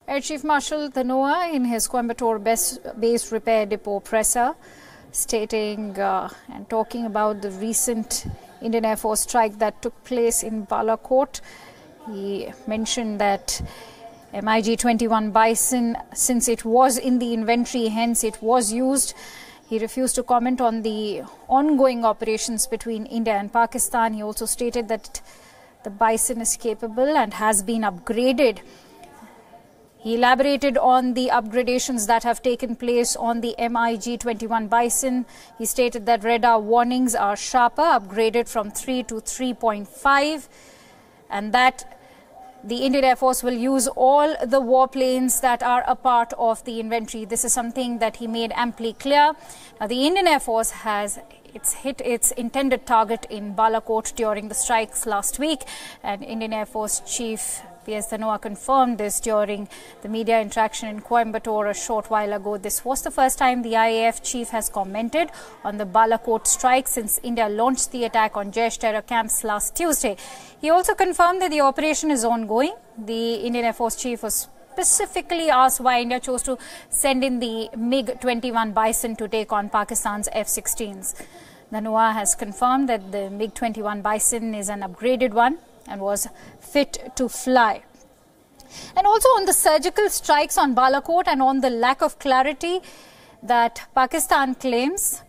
Air Chief Marshal Dhanoa in his Coimbatore base repair depot presser stating and talking about the recent Indian Air Force strike that took place in Balakot. He mentioned that MiG-21 Bison, since it was in the inventory, hence it was used. He refused to comment on the ongoing operations between India and Pakistan. He also stated that the Bison is capable and has been upgraded. He elaborated on the upgradations that have taken place on the MiG-21 Bison. He stated that radar warnings are sharper, upgraded from 3 to 3.5, and that the Indian Air Force will use all the warplanes that are a part of the inventory. This is something that he made amply clear. Now, the Indian Air Force has hit its intended target in Balakot during the strikes last week, and Indian Air Force Chief BS Dhanoa confirmed this during the media interaction in Coimbatore a short while ago. This was the first time the IAF chief has commented on the Balakot strike since India launched the attack on Jaish terror camps last Tuesday. He also confirmed that the operation is ongoing. The Indian Air Force chief was specifically asked why India chose to send in the MiG-21 Bison to take on Pakistan's F-16s. Dhanoa has confirmed that the MiG-21 Bison is an upgraded one and was fit to fly. And also on the surgical strikes on Balakot and on the lack of clarity that Pakistan claims,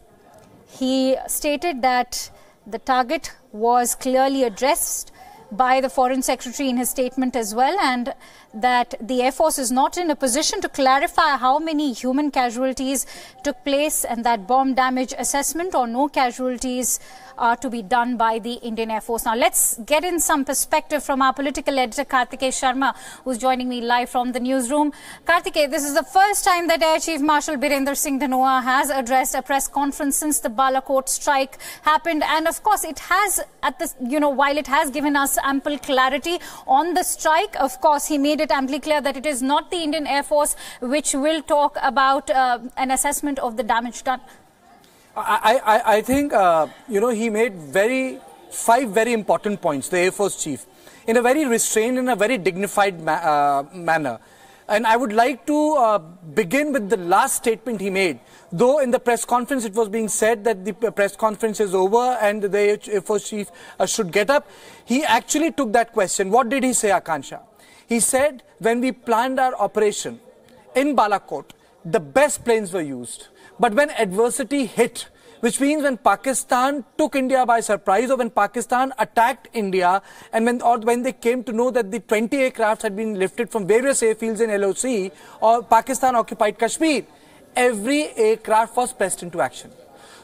he stated that the target was clearly addressed by the Foreign Secretary in his statement as well, and that the Air Force is not in a position to clarify how many human casualties took place, and that bomb damage assessment or no casualties are to be done by the Indian Air Force. Now, let's get in some perspective from our political editor, Kartikeya Sharma, who's joining me live from the newsroom. Kartikeya, this is the first time that Air Chief Marshal Birender Singh Dhanoa has addressed a press conference since the Balakot strike happened. And of course, it has, while it has given us ample clarity on the strike, of course, he made it amply clear that it is not the Indian Air Force which will talk about an assessment of the damage done. I think, he made 5 very important points, the Air Force Chief, in a very restrained, in a very dignified manner. And I would like to begin with the last statement he made. Though in the press conference it was being said that the press conference is over and the Air Force Chief should get up, he actually took that question. What did he say, Akansha? He said, when we planned our operation in Balakot, the best planes were used. But when adversity hit, which means when Pakistan took India by surprise, or when Pakistan attacked India, and when they came to know that the 20 aircrafts had been lifted from various airfields in LOC or Pakistan occupied Kashmir, every aircraft was pressed into action.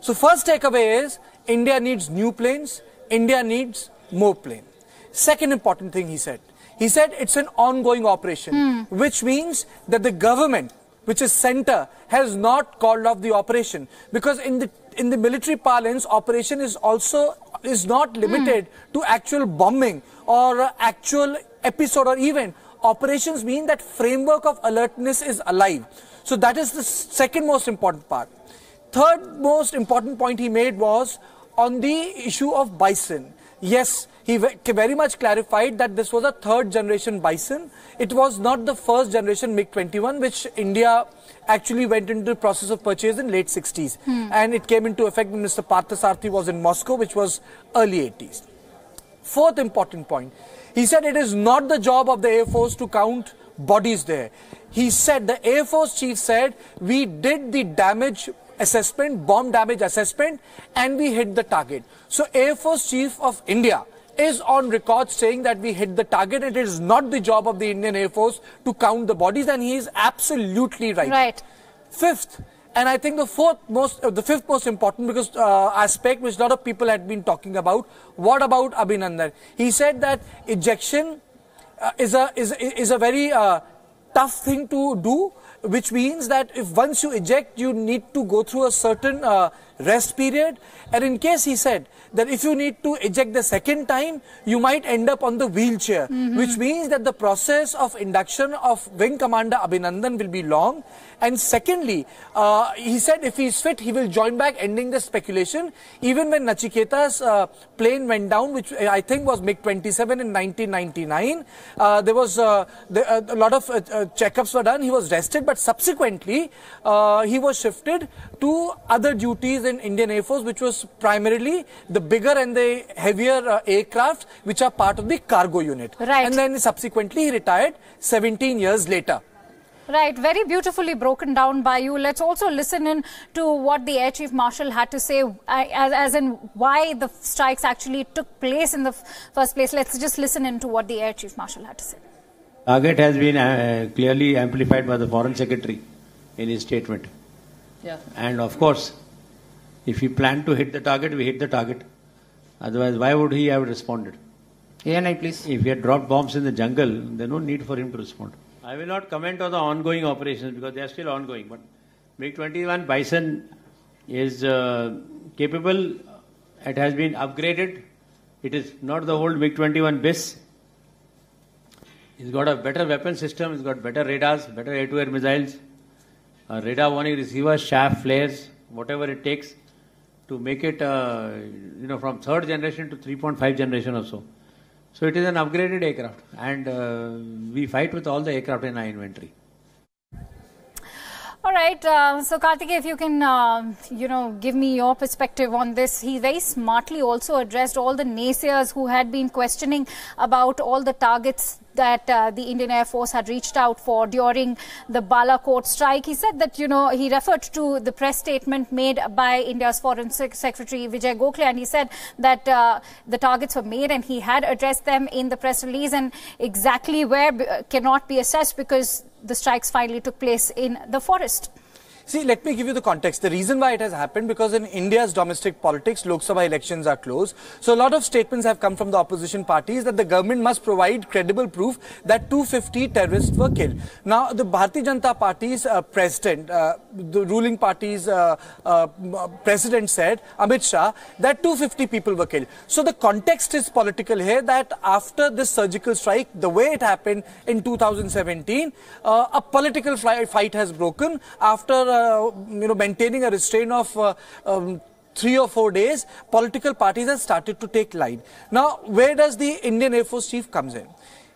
So first takeaway is, India needs new planes, India needs more planes. Second important thing he said it's an ongoing operation, which means that the government, which is center, has not called off the operation, because in the military parlance, operation is not limited to actual bombing or actual episode or event. Operations mean that framework of alertness is alive. So that is the second most important part. Third most important point he made was on the issue of Bison. Yes, he very much clarified that this was a third generation Bison. It was not the first generation MiG-21, which India actually went into the process of purchase in late 60s. And it came into effect when Mr. Parthasarathy was in Moscow, which was early 80s. Fourth important point, he said it is not the job of the Air Force to count bodies there. He said, the Air Force Chief said, we did the damage assessment, bomb damage assessment, and we hit the target. So Air Force Chief of India is on record saying that we hit the target. It is not the job of the Indian Air Force to count the bodies, and he is absolutely right. Right. Fifth, and I think the fifth most important aspect which a lot of people had been talking about, what about Abhinandan? He said that ejection is a very tough thing to do, which means that if once you eject, you need to go through a certain rest period, and in case he said that if you need to eject the second time, you might end up on the wheelchair, which means that the process of induction of Wing Commander Abhinandan will be long. And secondly, he said if he is fit, he will join back, ending the speculation. Even when Nachiketa's plane went down, which I think was MiG-27 in 1999, there was a lot of checkups were done. He was rested, but subsequently he was shifted to other duties in Indian Air Force, which was primarily the bigger and the heavier aircraft, which are part of the cargo unit. Right. And then subsequently he retired 17 years later. Right, very beautifully broken down by you. Let's also listen in to what the Air Chief Marshal had to say, as in why the strikes actually took place in the first place. Let's just listen in to what the Air Chief Marshal had to say. Target has been clearly amplified by the Foreign Secretary in his statement. Yeah. And of course, if he planned to hit the target, we hit the target. Otherwise, why would he have responded? ANI, please. If he had dropped bombs in the jungle, there's no need for him to respond. I will not comment on the ongoing operations because they are still ongoing. But MiG-21 Bison is capable. It has been upgraded. It is not the old MiG-21 BIS. It's got a better weapon system. It's got better radars, better air-to-air missiles, radar warning receivers, shaft flares, whatever it takes to make it, from 3rd generation to 3.5 generation or so. So it is an upgraded aircraft, and we fight with all the aircraft in our inventory. All right, so Karthikeya, if you can, give me your perspective on this. He very smartly also addressed all the naysayers who had been questioning about all the targets that the Indian Air Force had reached out for during the Balakot strike. He said that, he referred to the press statement made by India's Foreign Secretary Vijay Gokhale, and he said that the targets were made and he had addressed them in the press release, and exactly where cannot be assessed because the strikes finally took place in the forest. See, let me give you the context. The reason why it has happened, because in India's domestic politics, Lok Sabha elections are close. So a lot of statements have come from the opposition parties that the government must provide credible proof that 250 terrorists were killed. Now, the Bharatiya Janata Party's president, the ruling party's president said, Amit Shah, that 250 people were killed. So the context is political here, that after this surgical strike, the way it happened in 2017, a political fight has broken after maintaining a restraint of 3 or 4 days. Political parties have started to take line. Now, where does the Indian Air Force chief comes in?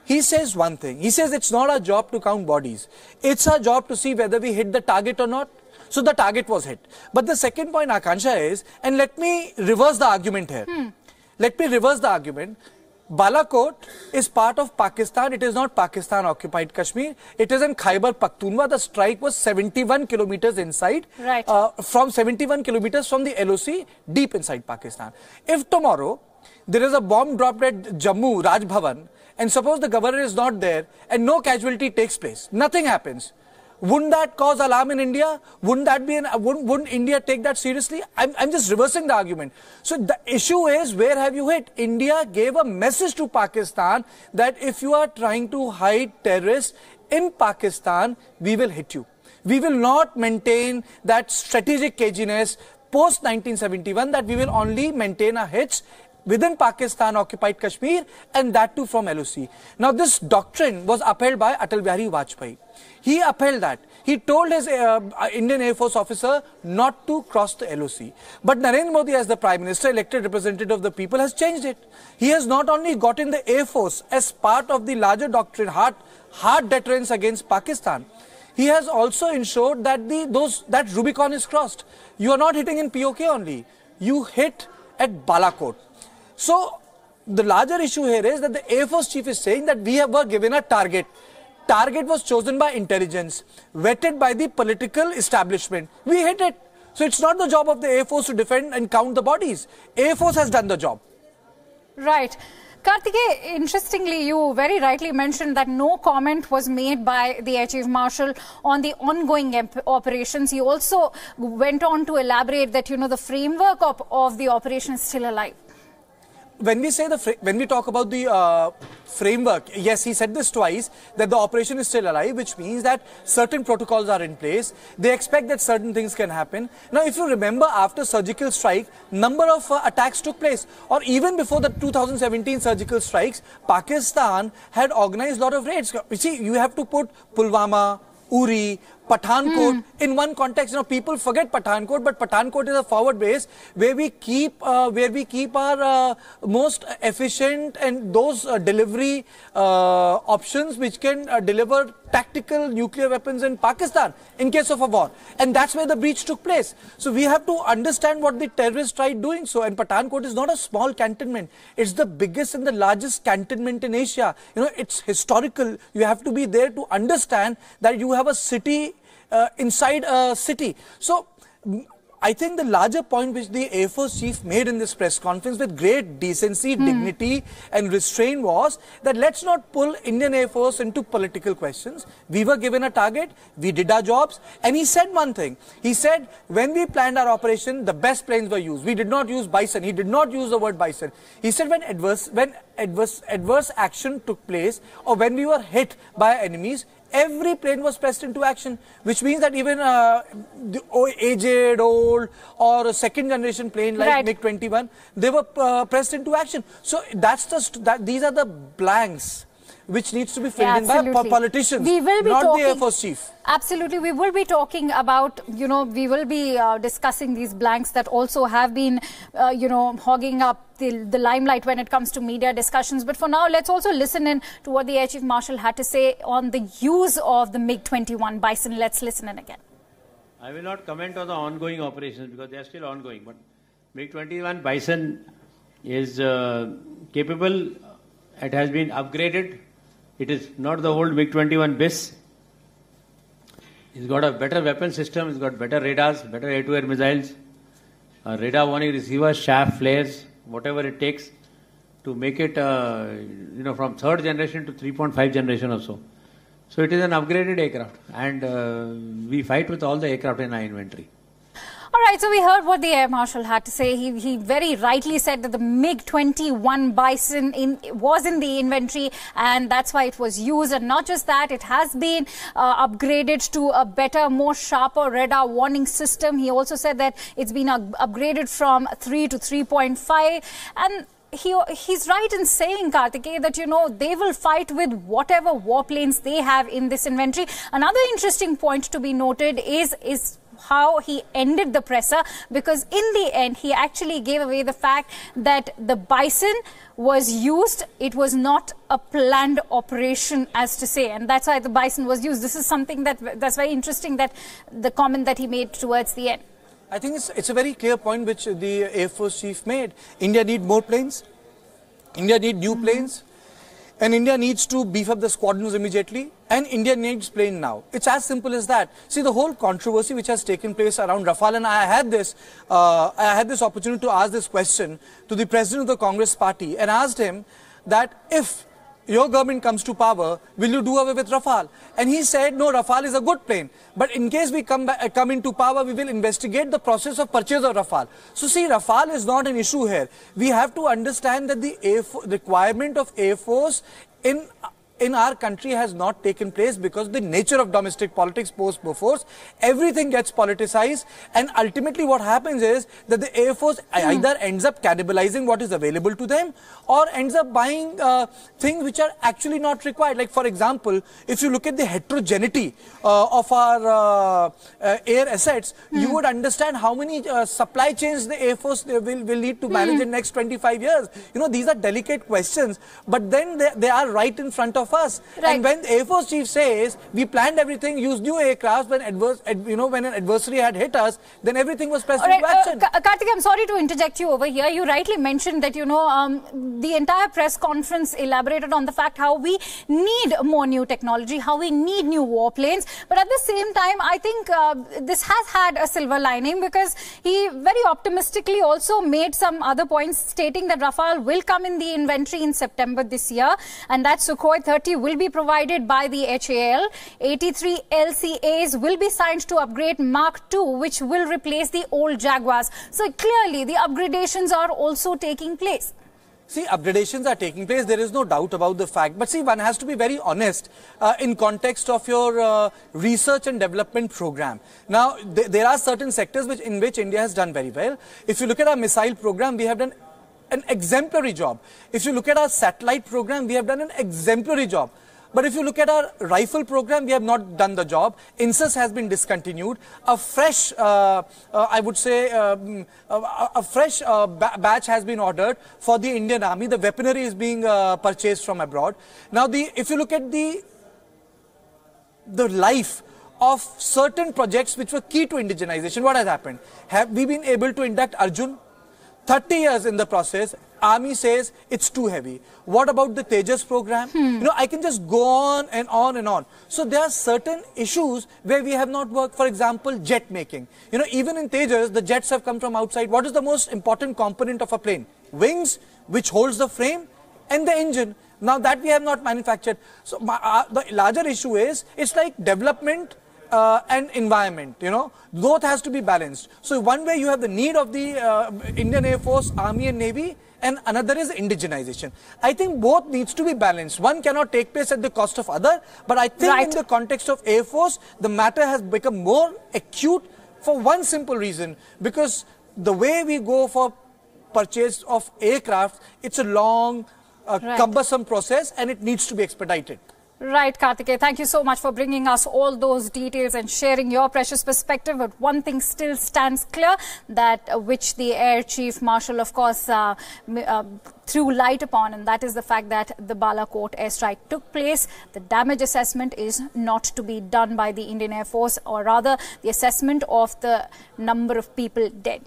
He says one thing. He says it's not our job to count bodies. It's our job to see whether we hit the target or not. So the target was hit. But the second point, Akansha, is, and let me reverse the argument here. Let me reverse the argument. Balakot is part of Pakistan. It is not Pakistan-occupied Kashmir. It is in Khyber Pakhtunkhwa. The strike was 71 kilometers inside. Right. From 71 kilometers from the LOC, deep inside Pakistan. If tomorrow there is a bomb dropped at Jammu, Raj Bhavan, and suppose the governor is not there and no casualty takes place, nothing happens, wouldn't that cause alarm in India? Wouldn't that be wouldn't India take that seriously? I'm just reversing the argument. So the issue is, where have you hit? India gave a message to Pakistan that if you are trying to hide terrorists in Pakistan, we will hit you. We will not maintain that strategic caginess post 1971, that we will only maintain our hits within Pakistan-occupied Kashmir, and that too from LOC. Now, this doctrine was upheld by Atal Bihari Vajpayee. He upheld that. He told his Indian Air Force officer not to cross the LOC. But Narendra Modi, as the Prime Minister, elected representative of the people, has changed it. He has not only got in the Air Force as part of the larger doctrine, hard deterrence against Pakistan, he has also ensured that that Rubicon is crossed. You are not hitting in POK only. You hit at Balakot. So, the larger issue here is that the Air Force Chief is saying that we were given a target. Target was chosen by intelligence, vetted by the political establishment. We hit it. So, it's not the job of the Air Force to defend and count the bodies. Air Force has done the job. Right. Karthikeya, interestingly, you very rightly mentioned that no comment was made by the Air Chief Marshal on the ongoing operations. He also went on to elaborate that, the framework of the operation is still alive. when we talk about the framework, yes, he said this twice, that the operation is still alive, which means that certain protocols are in place. They expect that certain things can happen. Now, if you remember, after surgical strike, number of attacks took place. Or even before the 2017 surgical strikes, Pakistan had organized a lot of raids. You see, you have to put Pulwama, Uri, Pathankot in one context. You know, people forget Pathankot, but Pathankot is a forward base where we keep our most efficient and those delivery options which can deliver tactical nuclear weapons in Pakistan in case of a war. And that's where the breach took place. So we have to understand what the terrorists tried doing. So, and Pathankot is not a small cantonment. It's the biggest and the largest cantonment in Asia. You know, it's historical. You have to be there to understand that you have a city inside a city. So, I think the larger point which the Air Force Chief made in this press conference with great decency, dignity and restraint was that let's not pull Indian Air Force into political questions. We were given a target, we did our jobs, and he said one thing. He said, when we planned our operation, the best planes were used. We did not use bison. He did not use the word bison. He said when adverse action took place or when we were hit by enemies, every plane was pressed into action, which means that even the aged, old or a second generation plane like MiG-21, they were pressed into action. So that's these are the blanks which needs to be filled in by politicians, not the Air Force Chief. Absolutely. We will be talking about, you know, we will be discussing these blanks that also have been, you know, hogging up the limelight when it comes to media discussions. But for now, let's also listen in to what the Air Chief Marshal had to say on the use of the MiG-21 Bison. Let's listen in again. I will not comment on the ongoing operations because they are still ongoing. But MiG-21 Bison is capable. It has been upgraded. It is not the old MiG-21 BIS. It's got a better weapon system. It's got better radars, better air-to-air missiles, radar warning receivers, shaft flares, whatever it takes to make it, you know, from third generation to 3.5 generation or so. So it is an upgraded aircraft, and we fight with all the aircraft in our inventory. All right, so we heard what the Air Marshal had to say. He very rightly said that the MiG-21 Bison was in the inventory and that's why it was used. And not just that, it has been upgraded to a better, more sharper radar warning system. He also said that it's been upgraded from 3 to 3.5. And he's right in saying, Karthikeya, that, you know, they will fight with whatever warplanes they have in this inventory. Another interesting point to be noted is how he ended the presser, because in the end he actually gave away the fact that the Bison was used. It was not a planned operation, as to say, and that's why the Bison was used. This is something that's very interesting, that the comment that he made towards the end. I think it's a very clear point which the Air Force Chief made. India need more planes. India need new planes. And India needs to beef up the squadrons immediately. And India needs plane now. It's as simple as that. See, the whole controversy which has taken place around Rafale, and I had this opportunity to ask this question to the President of the Congress Party and asked him that if your government comes to power, will you do away with Rafale? And he said, no, Rafale is a good plane. But in case we come into power, we will investigate the process of purchase of Rafale. So see, Rafale is not an issue here. We have to understand that the requirement of Air Force in our country has not taken place because the nature of domestic politics post-Bofors, everything gets politicized, and ultimately what happens is that the Air Force either ends up cannibalizing what is available to them or ends up buying things which are actually not required. Like, for example, if you look at the heterogeneity of our air assets, you would understand how many supply chains the Air Force will need to manage in the next 25 years. You know, these are delicate questions, but then they are right in front of us. And when the Air Force Chief says we planned everything, used new aircraft when when an adversary had hit us, then everything was pressed into action. Karthikeya, I'm sorry to interject you over here. You rightly mentioned that, the entire press conference elaborated on the fact how we need more new technology, how we need new warplanes. But at the same time, I think this has had a silver lining, because he very optimistically also made some other points, stating that Rafale will come in the inventory in September this year, and that Sukhoi 30 will be provided by the HAL. 83 LCAs will be signed to upgrade Mark II, which will replace the old Jaguars. So clearly the upgradations are also taking place. See, upgradations are taking place. There is no doubt about the fact. But see, one has to be very honest in context of your research and development program. Now, there are certain sectors in which India has done very well. If you look at our missile program, we have done an exemplary job. If you look at our satellite program, we have done an exemplary job. But if you look at our rifle program, we have not done the job. INSUS has been discontinued. A fresh, I would say, a fresh batch has been ordered for the Indian Army. The weaponry is being purchased from abroad. Now, if you look at the life of certain projects which were key to indigenization, what has happened? Have we been able to induct Arjun? 30 years in the process, Army says it's too heavy. What about the Tejas program? You know, I can just go on and on and on. So there are certain issues where we have not worked. For example, jet making. You know, even in Tejas, the jets have come from outside. What is the most important component of a plane? Wings, which holds the frame, and the engine. Now that we have not manufactured. So the larger issue is, it's like development and environment, you know, both has to be balanced. So one way you have the need of the Indian Air Force, Army and Navy, and another is indigenization. I think both needs to be balanced. One cannot take place at the cost of other, but I think in the context of Air Force, the matter has become more acute for one simple reason, because the way we go for purchase of aircraft, it's a long, cumbersome process and it needs to be expedited. Right, Karthikeya. Thank you so much for bringing us all those details and sharing your precious perspective. But one thing still stands clear, that which the Air Chief Marshal, of course, threw light upon, and that is the fact that the Balakot airstrike took place. The damage assessment is not to be done by the Indian Air Force, or rather the assessment of the number of people dead.